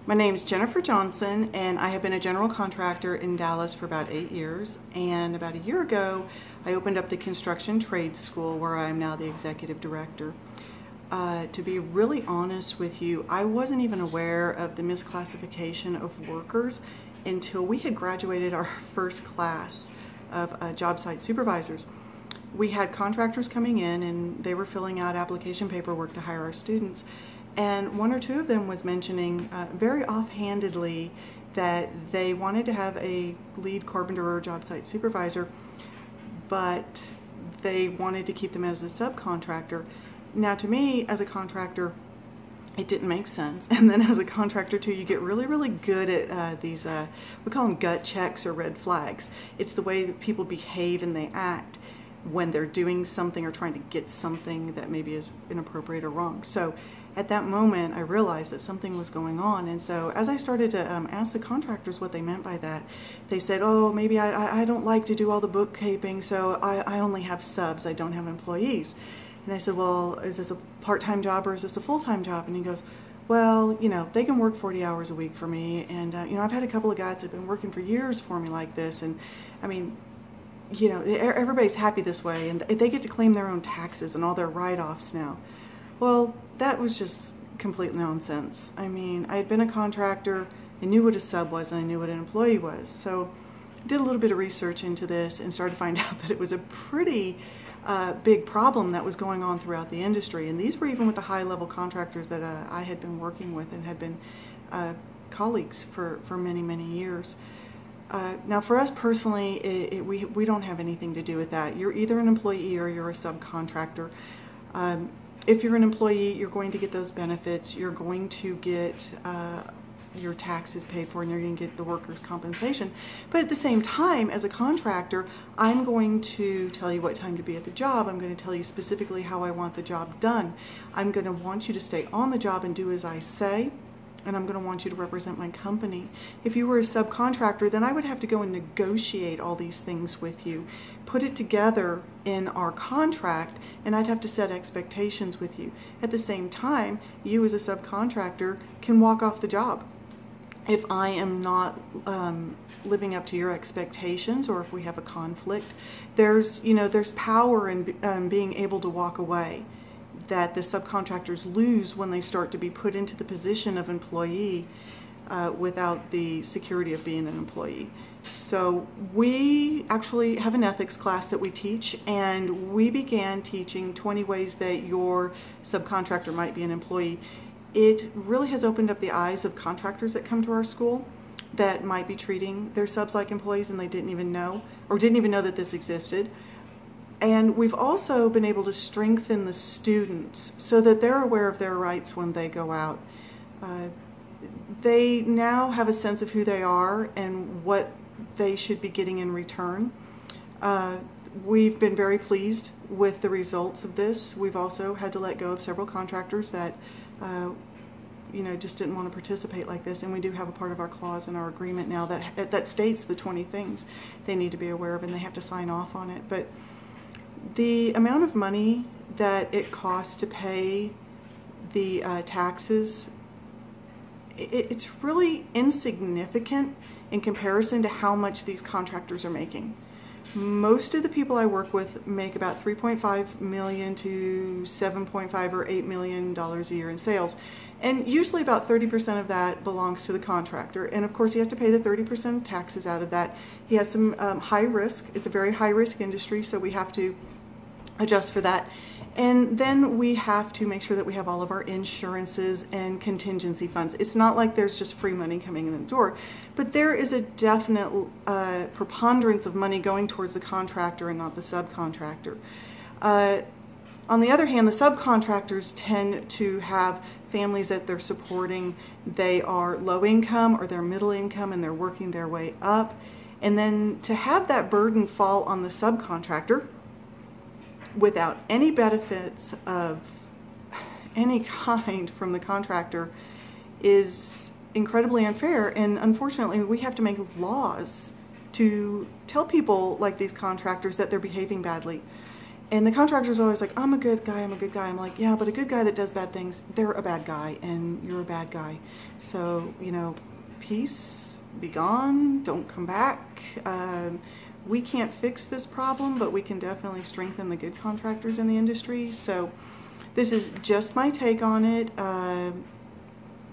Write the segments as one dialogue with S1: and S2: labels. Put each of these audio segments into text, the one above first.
S1: My name is Jennifer Johnson, and I have been a general contractor in Dallas for about 8 years. And about a year ago, I opened up the construction trades school where I am now the executive director. To be really honest with you, I wasn't even aware of the misclassification of workers until we had graduated our first class of job site supervisors. We had contractors coming in and they were filling out application paperwork to hire our students. And one or two of them was mentioning very offhandedly that they wanted to have a lead carpenter or job site supervisor, but they wanted to keep them as a subcontractor. Now to me, as a contractor, it didn't make sense. And then as a contractor too, you get really, really good at these, we call them gut checks or red flags. It's the way that people behave and they act when they're doing something or trying to get something that maybe is inappropriate or wrong. So at that moment, I realized that something was going on. And so as I started to ask the contractors what they meant by that, they said, oh, maybe I don't like to do all the bookkeeping, so I only have subs, I don't have employees. And I said, well, is this a part-time job or is this a full-time job? And he goes, well, you know, they can work 40 hours a week for me. And, you know, I've had a couple of guys that have been working for years for me like this. And I mean, you know, everybody's happy this way, and they get to claim their own taxes and all their write-offs now. Well, that was just complete nonsense. I mean, I had been a contractor, I knew what a sub was, and I knew what an employee was. So I did a little bit of research into this and started to find out that it was a pretty big problem that was going on throughout the industry. And these were even with the high-level contractors that I had been working with and had been colleagues for many, many years. Now for us personally, we don't have anything to do with that. You're either an employee or you're a subcontractor. If you're an employee, you're going to get those benefits. You're going to get your taxes paid for, and you're going to get the workers' compensation. But at the same time, as a contractor, I'm going to tell you what time to be at the job. I'm going to tell you specifically how I want the job done. I'm going to want you to stay on the job and do as I say. And I'm going to want you to represent my company. If you were a subcontractor, then I would have to go and negotiate all these things with you, put it together in our contract, and I'd have to set expectations with you. At the same time, you as a subcontractor can walk off the job. If I am not living up to your expectations, or if we have a conflict, there's power in being able to walk away that the subcontractors lose when they start to be put into the position of employee without the security of being an employee. So we actually have an ethics class that we teach, and we began teaching 20 ways that your subcontractor might be an employee. It really has opened up the eyes of contractors that come to our school that might be treating their subs like employees and they didn't even know, or didn't even know that this existed. And we've also been able to strengthen the students so that they're aware of their rights when they go out. They now have a sense of who they are and what they should be getting in return. We've been very pleased with the results of this. We've also had to let go of several contractors that just didn't want to participate like this, and we do have a part of our clause in our agreement now that states the 20 things they need to be aware of, and they have to sign off on it. But the amount of money that it costs to pay the taxes, it's really insignificant in comparison to how much these contractors are making. Most of the people I work with make about $3.5 million to $7.5 or $8 million a year in sales. And usually about 30% of that belongs to the contractor. And of course he has to pay the 30% taxes out of that. He has some high risk. It's a very high risk industry, so we have to adjust for that. And then we have to make sure that we have all of our insurances and contingency funds. It's not like there's just free money coming in the door, but there is a definite preponderance of money going towards the contractor and not the subcontractor. On the other hand, the subcontractors tend to have families that they're supporting. They are low income or they're middle income and they're working their way up. And then to have that burden fall on the subcontractor without any benefits of any kind from the contractor is incredibly unfair. And unfortunately, we have to make laws to tell people like these contractors that they're behaving badly. And the contractor's always like, I'm a good guy, I'm a good guy. I'm like, yeah, but a good guy that does bad things, they're a bad guy, and you're a bad guy. So, you know, peace, be gone, don't come back. We can't fix this problem, but we can definitely strengthen the good contractors in the industry. So this is just my take on it.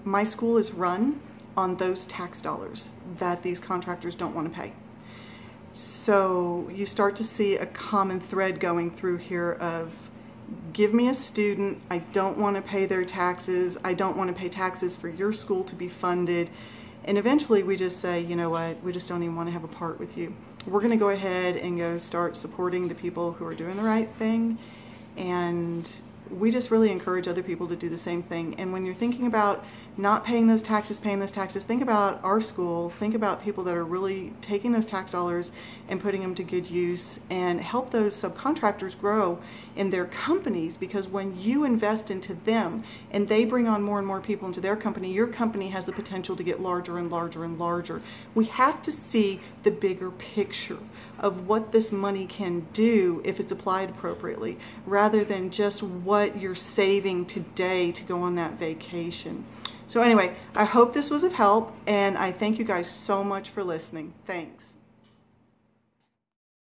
S1: My school is run on those tax dollars that these contractors don't want to pay. So you start to see a common thread going through here of, give me a student, I don't want to pay their taxes, I don't want to pay taxes for your school to be funded, and eventually we just say, you know what, we just don't even want to have a part with you. We're going to go ahead and go start supporting the people who are doing the right thing, and we just really encourage other people to do the same thing. And when you're thinking about not paying those taxes, think about our school, think about people that are really taking those tax dollars and putting them to good use, and help those subcontractors grow in their companies, because when you invest into them and they bring on more and more people into their company, your company has the potential to get larger and larger and larger. We have to see the bigger picture of what this money can do if it's applied appropriately, rather than just what you're saving today to go on that vacation. So anyway, I hope this was of help, and I thank you guys so much for listening. Thanks.